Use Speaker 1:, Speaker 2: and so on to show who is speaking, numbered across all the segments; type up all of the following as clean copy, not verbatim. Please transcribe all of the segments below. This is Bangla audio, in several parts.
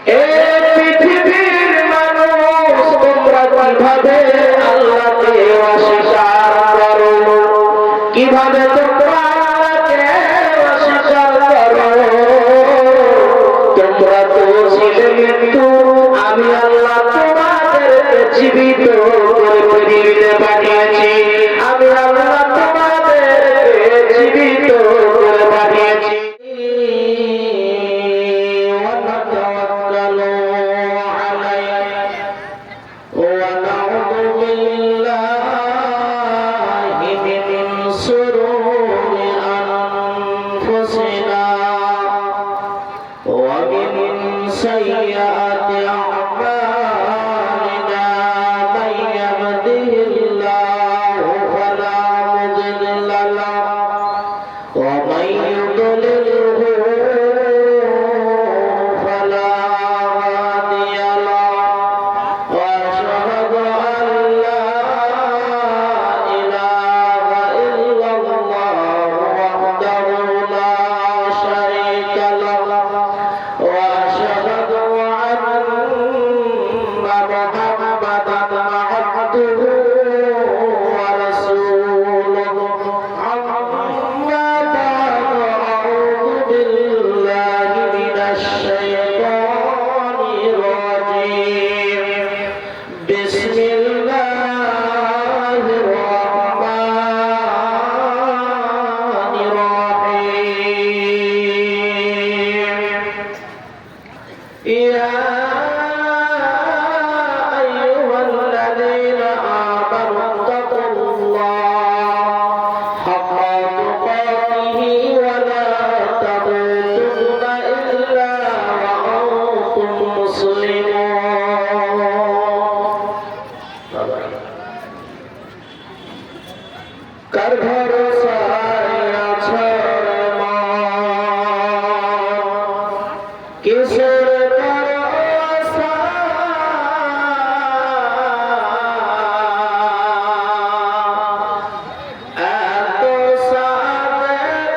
Speaker 1: পৃথিবীর মানুষ তোমরা কিভাবে আল্লাহকে অস্বীকার করো, কিভাবে তোমরা আল্লাহকে অস্বীকার করো? তোমরা তো ছিলে মৃত্যু, আমি আল্লাহ তোমাদেরকে জীবিত করে পৃথিবীতে পাঠিয়েছি। আমি আল্লাহ তোমাদেরকে জীবিত করে পাঠিয়েছি। سيئات أعمالنا من يهده الله فلا مضل له ومن يضلله فلا هادي له وأشهد أن لا إله إلا الله وحده لا شريك له وأشهد কার ভরসায় আছো মা, কিসের ভরসা? এত সাদের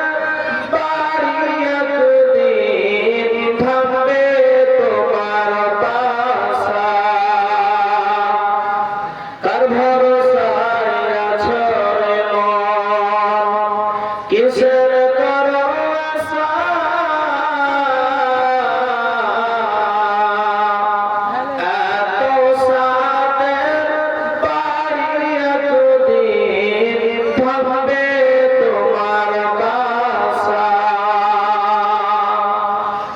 Speaker 1: বাড়ি একদিন থামবে তোমার বাসা। কার ভরসায় আছো কিসের করো আশা? এত সাদের বাড়ি একদিন থামবে তোমার বাসা।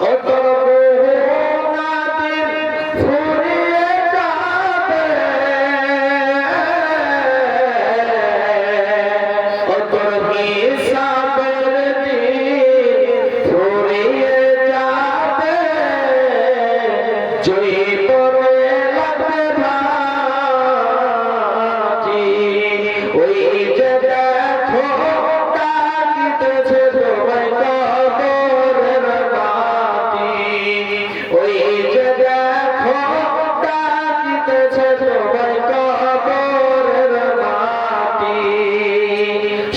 Speaker 1: ও তোর বহু নাদির ফুরিয়ে যাবে, ও তোর হিসাবের দিন ফুরিয়ে যাবে। জয়ী পরে লাগবে ভাজি, ওই যে দেখো ডাকিতেছে তোমায় কবরের মাটি। ওই যে দেখো ডাকিতেছে তোমায় কবরের মাটি।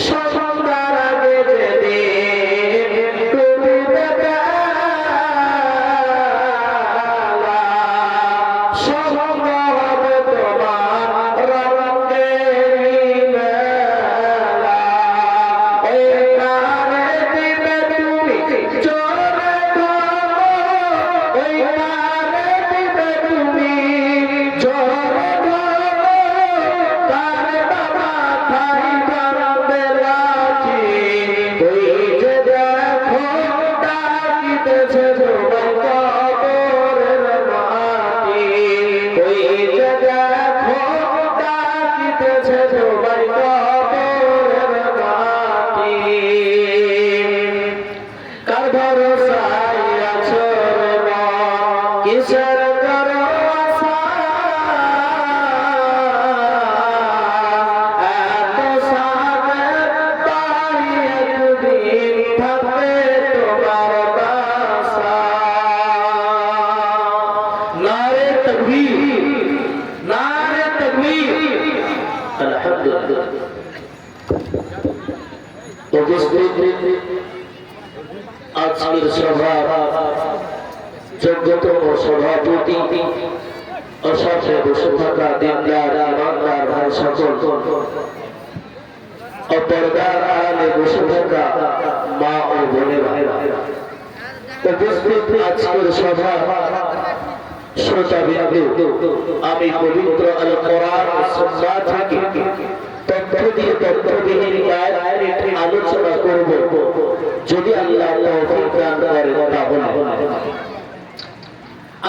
Speaker 1: সন্ধ্যার আগে যেদিন ডুবিবে বেলা, সঙ্গ হবে তোমার রঙেরই মেলা। ওই কারে দিবে তুমি জোরে ধরো, ওই কারে দিবে তুমি জোরে ধরো। কারে বাবা খাই ধরবে লাঠি, ওই যে দেখো ডাকিতেছে তোমায় কবরের মাটি। ওই যে দেখো ডাকিতেছে তোমায় কবরের মাটি। কার ভরসায় আছো রে মা, কিসের করো আশা? এত সাদের বাড়ি একদিন থাকবে তোমার বাসা। নারে তাকবীর, নারে তাকবীর। আলহামদুলিল্লাহ। উপস্থিত আজকের সভা যোগ্যতম সভাপতি অসাথে বসে থাকা দিনদার ইমানদার ভাই সকল, অপরদার আড়ালে বসে থাকা মা ও বোনেরা, উপস্থিত আজকের সভা শ্রোতাবৃন্দ, আমি পবিত্র আল কোরআন ও সুন্নাহ থেকে তথ্য দিয়ে তথ্যবিহীন আয়াত আলোচনা করব, যদি আল্লাহ তৌফিক দান করেন। তাহলে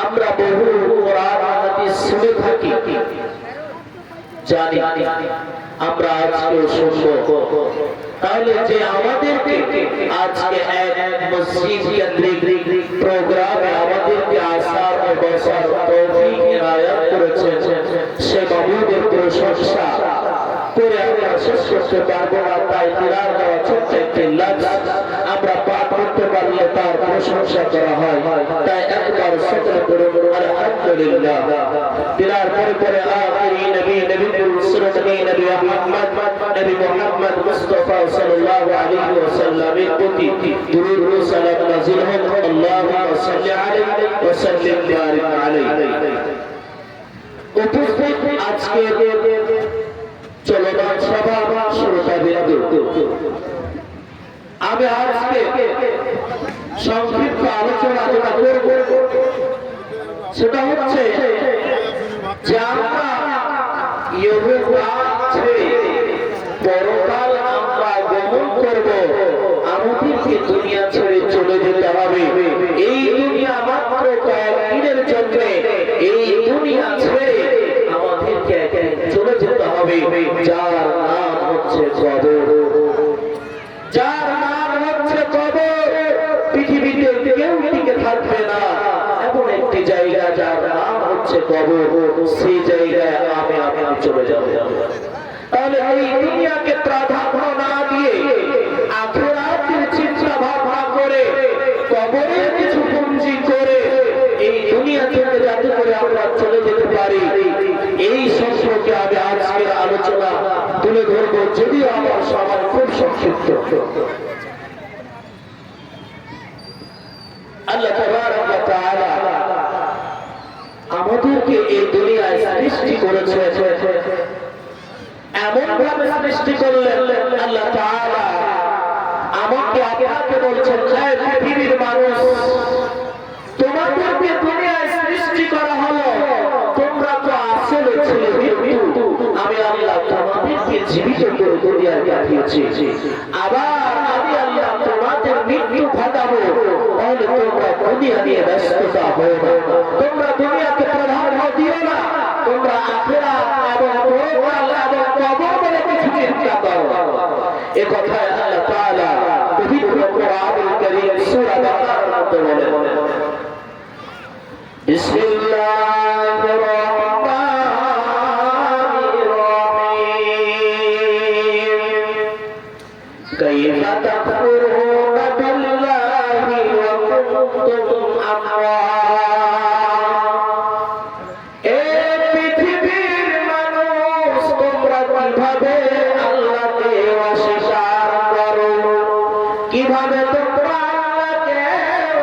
Speaker 1: আমরা বহু কোরআন হাদিস শুনে থাকি, জানি, আমরা আজকে শুনব। তাহলে যে আমাদেরকে আজকে এক মসজিদ কেন্দ্রিক প্রোগ্রামে আমাদেরকে আসার ও বসার তৌফিক ইনায়াত করেছেন, সে মাবুদের প্রশংসা করে আমরা শেষ করতে পারবো না। তাই তিলাওয়াত দেওয়া ছোট্ট একটি লাফজ আমরা পাঠ করতে পারলে তার প্রশংসা করা হয়। তাই একবার সকলে পড়ে আলহামদুলিল্লাহ। তিলাওয়াত পরে পরে আখিরি নবী নবী মুহাম্মদ মুস্তাফা সাল্লাল্লাহু আলাইহি ওয়াসাল্লামের প্রতি দুরূদ ও সালাম নাযিল হোক। আল্লাহুম্মা সাল্লি আলাইহি ওয়া সাল্লিম বারিক আলাইহি। উপস্থিত আজকে চলমান সভা শ্রোতাবৃন্দ, আমি আজকে সংক্ষিপ্ত আলোচনা যেটা করব সেটা হচ্ছে যে আমরা পরকাল আমরা গমন করব, আমাদেরকে দুনিয়া ছেড়ে চলে যেতে হবে। এই দুনিয়া মাত্র কয়েকদিনের জন্য, এই দুনিয়া ছেড়ে আমাদেরকে চলে যেতে হবে, যার নাম হচ্ছে কবর। যার নাম হচ্ছে কবর, পৃথিবীতে কেউ টিকে থাকবে না, এমন একটি জায়গা যার নাম হচ্ছে কবর, সেই জায়গায় আমি চলে যাব। তাহলে এই দুনিয়াকে প্রাধান্য না দিয়ে আখিরাতের চিন্তা ভাবনা করে কবরের কিছু পুঁজি করে এই দুনিয়া থেকে যাতে করে আমরা চলে যেতে পারি, এই সম্পর্কে আমি আজকের আলোচনা তুলে ধরবো, যদিও আমার সময় খুব সংক্ষিপ্ত। আল্লাহ তাবারক ওয়া তাআলা আমাদেরকে এই দুনিয়ায় সৃষ্টি করেছে, এমন ভাবে সৃষ্টি করলেন আল্লাহ তাআলা আমাকে আপনাকে বলছেন, হে পৃথিবীর মানুষ, তোমাদেরকে দুনিয়ায় সৃষ্টি করা হলো, তোমরা তো আসলে ছিলে মৃত্যু, আমি আল্লাহ তোমাদেরকে জীবিত করে দুনিয়ায় পাঠিয়েছি, আবার আমি আল্লাহ তোমাদের মৃত্যু ঘটাবো। তাহলে তোমরা দুনিয়া নিয়ে ব্যস্ততা হও না, তোমরা দুনিয়াকে প্রাধান্য দিও না, তোমরা আখিরাত এবং পরকাল এবং কবর বলে কিছু চিন্তা করো। এ কথায় আল্লাহ তাআলা পবিত্র কোরআনুল কারীম সূরা বাকারার মধ্যে বলেন, বিসমিল্লাহির রাহমানির রহিম, কাইফা তাকফুরুনা বিল্লাহি ওয়া কুনতুম আমওয়াত। এ পৃথিবীর মানুষ, তোমরা কিভাবে আল্লাহকে অস্বীকার করো, কিভাবে তোমরা আল্লাহকে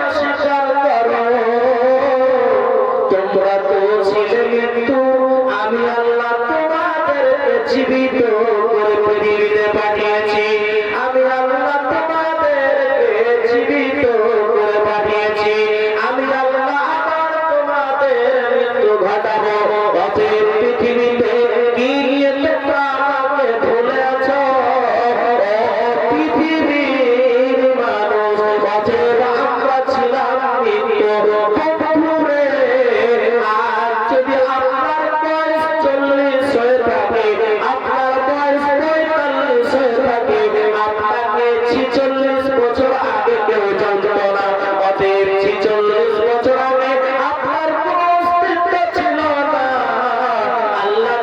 Speaker 1: অস্বীকার করো। তোমরা তো ছিলে মৃত্যু, আমি আল্লাহ তোমাদেরকে জীবিত করে পৃথিবীতে পাঠিয়েছি, আমি আল্লাহ তোমাদেরকে জীবিত করে পাঠিয়েছি, আমি আল্লাহ আবার তোমাদের মৃত্যু ঘটাবো। অতএব পৃথিবীতে কি নিয়ে তোমরা আমাকে ভুলে আছো, পৃথিবীর মানুষ? অতএব আমরা ছিলাম মৃত্যু পুরে, আর যদি আপনার বয়স 40 হয়ে থাকে, আপনার বয়স 45 হয়ে থাকে, আপনাকে 46 বছর আগে কেউ জানত না। অতএব 46 বছর আগে আপনার কোনো অস্তিত্ব ছিল না। আল্লাহ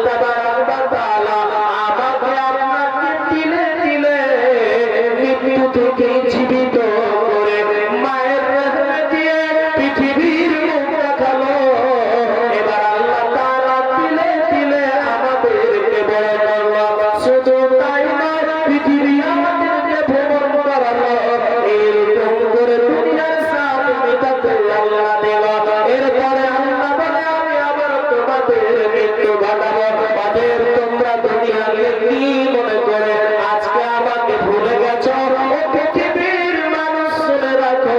Speaker 1: মৃত্যু ঘটাবো। অতএব তোমরা দুনিয়াকে কি মনে করে আজকে আমাকে ভুলে গেছো? ও পৃথিবীর মানুষ শুনে রাখো,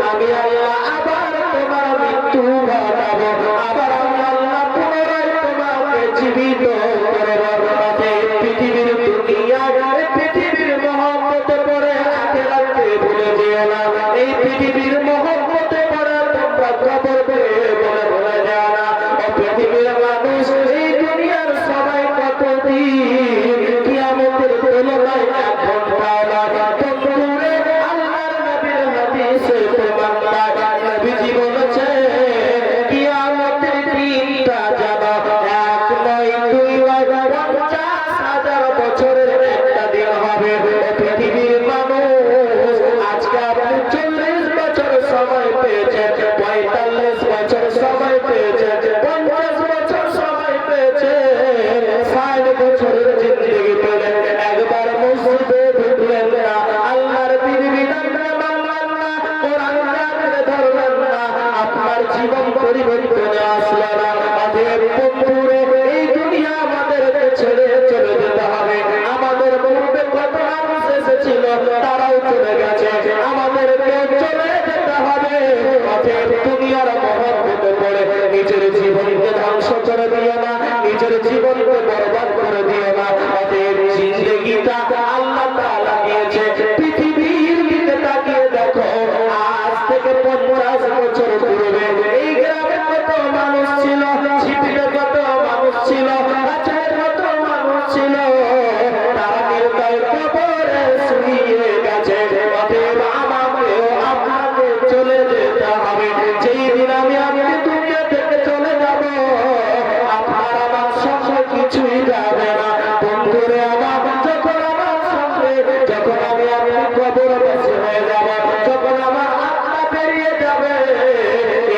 Speaker 1: আমি আল্লাহ আবার তোমার মৃত্যু ঘটাবো, আবার আমি আল্লাহ পুনরায় তোমাকে জীবিত করব। অতএব পৃথিবীর দুনিয়া, পৃথিবীর মহব্বতে পড়ে আখিরাতকে ভুলে যেও না। এই পৃথিবীর মহব্বতে পড়ে তোমরা কবরকে বলে ভুলে যাও না। ও পৃথিবীর মানুষ, এই দুনিয়ার সবাই কতদিন, কিয়ামতের তুলনায় এক ঘন্টাও না। বন্ধুরে, আল্লাহর নবীর হাদিসে প্রমাণ পায়, নবীজি বলেছে কিয়ামতের দিনটা যেন এক নয়, দুই নয়, 50,000 বছরের একটা দিন হবে। ও পৃথিবীর মানুষ, আজকে আপনি 40 বছর সময় পেয়েছেন, 45 বছর সময় পেয়েছেন, 50 বছর সময় পেয়েছেন, 60 বছরের জিন্দেগি পেলেন, একবার মসজিদে ঢুকলেন না, আল্লাহর বিধিবিধানকে মানলেন না, কোরআনকে ধরলেন না, আপনার জীবন পরিবর্তনে আসলো না। অতএব বন্ধুরে, এই দুনিয়া আমাদেরকে ছেড়ে চলে যেতে হবে। আমাদের পূর্বে কত মানুষ এসেছিল, তারাও চলে গেছে, আমাদেরকেও চলে যেতে হবে। অতএব দুনিয়ার মহব্বতে পড়ে নিজের জীবনকে ধ্বংস করে দিও না, নিজের জীবনকে বরবাদ করে দিও না। অতএব জিন্দেগিটা আল্লাহ তাআলা দিয়েছে, পৃথিবীর দিকে তাকিয়ে দেখো, আজ থেকে 50 বছর পূর্বে এই গ্রামে কত মানুষ ছিল, ছিপিতে কত মানুষ ছিল, কাছের কত মানুষ ছিল, তারা নির্দয় কবরে শুয়ে গেছে। অতএব আমাকেও আপনাকে চলে যেতে হবে। যেই দিন আমি দুনিয়া থেকে চলে যাব, আপনার আমার সঙ্গে কিছুই যাবে না। বন্ধুরে আমার, যখন আমার সঙ্গে, যখন আমি কবরবাসী হয়ে যাব, যখন আমার আত্মা বেরিয়ে যাবে,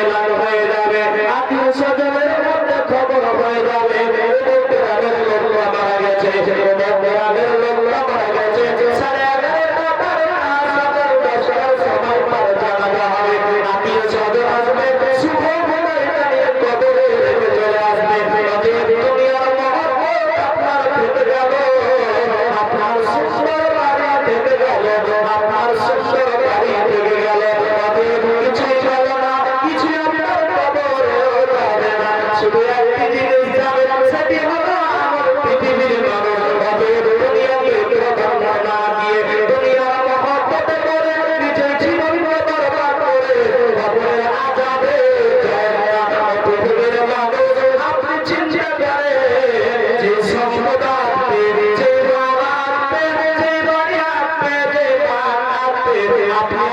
Speaker 1: এলান হয়ে যাবে, আত্মীয় স্বজনের মধ্যে খবর হয়ে যাবে, গ্রামের লোকরা মারা গেছে, গ্রামের লোকরা মারা গেছে, 11:30 10টার সময় পর জানাজা হবে, আত্মীয় স্বজন আসবে, শুভ বিদায় জানিয়ে কবরে রেখে চলে আসবে। অতএব দুনিয়ার মহব্বত আপনার থেকে গেল, আপনার সুন্দর বাড়ি থেকে গেল, আপনার সুন্দর বাড়ি থেকে গেল। অতএব কিছুই গেল না, কিছুই আপনার কবরেও যাবে না, শুধু একটি জিনিস যাবে, সেটি হলো আমার পৃথিবীর মানুষ। অতএব দুনিয়াকে প্রাধান্য না দিয়ে, দুনিয়ার মহব্বতে করে নিজের জীবনকে বরবাদ করে কবরের আযাবে যায় না। পৃথিবীর মানুষ, আপনি চিন্তা করেন, যে সম্পদ আসবে, যে ঘর আসবে, যে বাড়ি আসবে, যে মা আসবে, আপনি